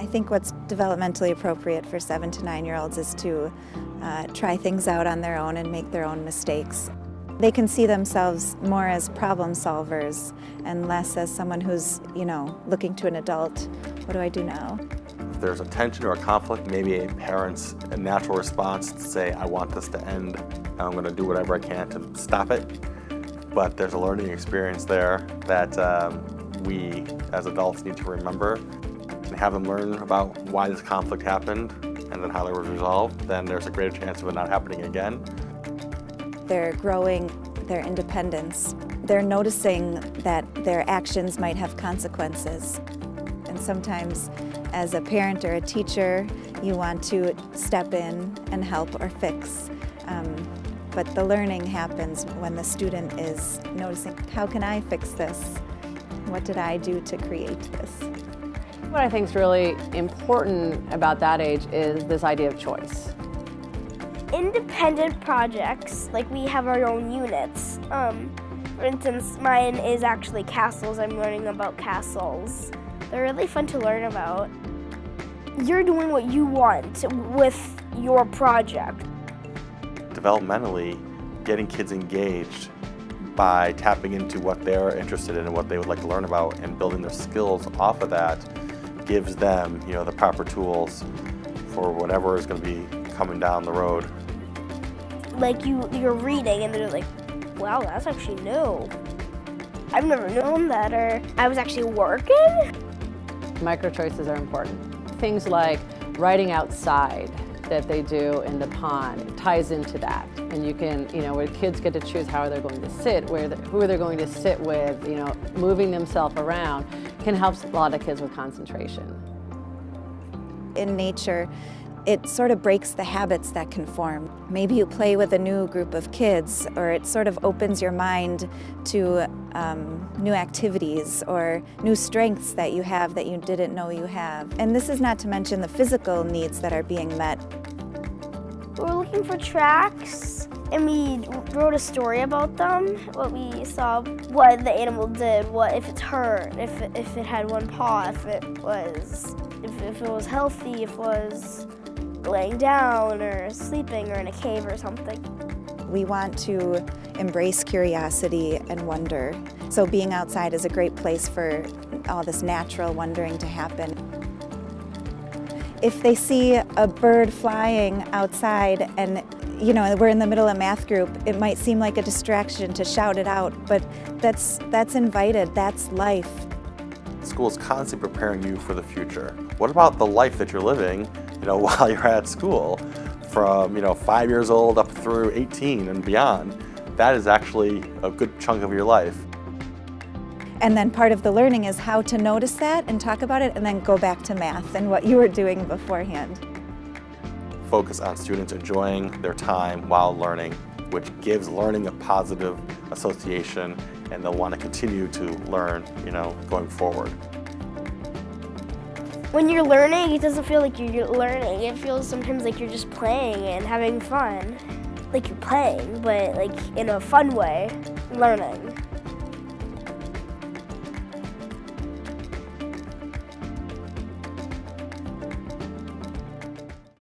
I think what's developmentally appropriate for 7 to 9-year-olds is to try things out on their own and make their own mistakes. They can see themselves more as problem solvers and less as someone who's, looking to an adult. What do I do now? If there's a tension or a conflict, maybe a parent's natural response to say, I want this to end, and I'm going to do whatever I can to stop it. But there's a learning experience there that we as adults need to remember and have them learn about why this conflict happened and then how it was resolved. Then there's a greater chance of it not happening again. They're growing their independence. They're noticing that their actions might have consequences. And sometimes as a parent or a teacher, you want to step in and help or fix. But the learning happens when the student is noticing, how can I fix this? What did I do to create this? What I think is really important about that age is this idea of choice. Independent projects, like we have our own units. For instance, mine is actually castles. I'm learning about castles. They're really fun to learn about. You're doing what you want with your project. Developmentally, getting kids engaged by tapping into what they're interested in and what they would like to learn about and building their skills off of that gives them, the proper tools for whatever is going to be coming down the road. Like you're reading and they're like, wow, that's actually new. I've never known that, or I was actually working. Micro choices are important. Things like writing outside that they do in the pond ties into that. And you can, where kids get to choose how they're going to sit, who they're going to sit with, moving themselves around can help a lot of kids with concentration. In nature, it sort of breaks the habits that can form. Maybe you play with a new group of kids, or it sort of opens your mind to new activities or new strengths that you have that you didn't know you have. And this is not to mention the physical needs that are being met. We're looking for tracks, and we wrote a story about them, what we saw, what the animal did, what if it's hurt, if it had one paw, if it was healthy, if it was laying down or sleeping or in a cave or something. We want to embrace curiosity and wonder. So being outside is a great place for all this natural wondering to happen. If they see a bird flying outside and we're in the middle of math group, it might seem like a distraction to shout it out, but that's invited, that's life. School is constantly preparing you for the future. What about the life that you're living, while you're at school, from 5 years old up through 18 and beyond? That is actually a good chunk of your life. And then part of the learning is how to notice that and talk about it and then go back to math and what you were doing beforehand. Focus on students enjoying their time while learning, which gives learning a positive association, and they'll want to continue to learn, going forward. When you're learning, it doesn't feel like you're learning. It feels sometimes like you're just playing and having fun. Like you're playing, but like in a fun way, learning.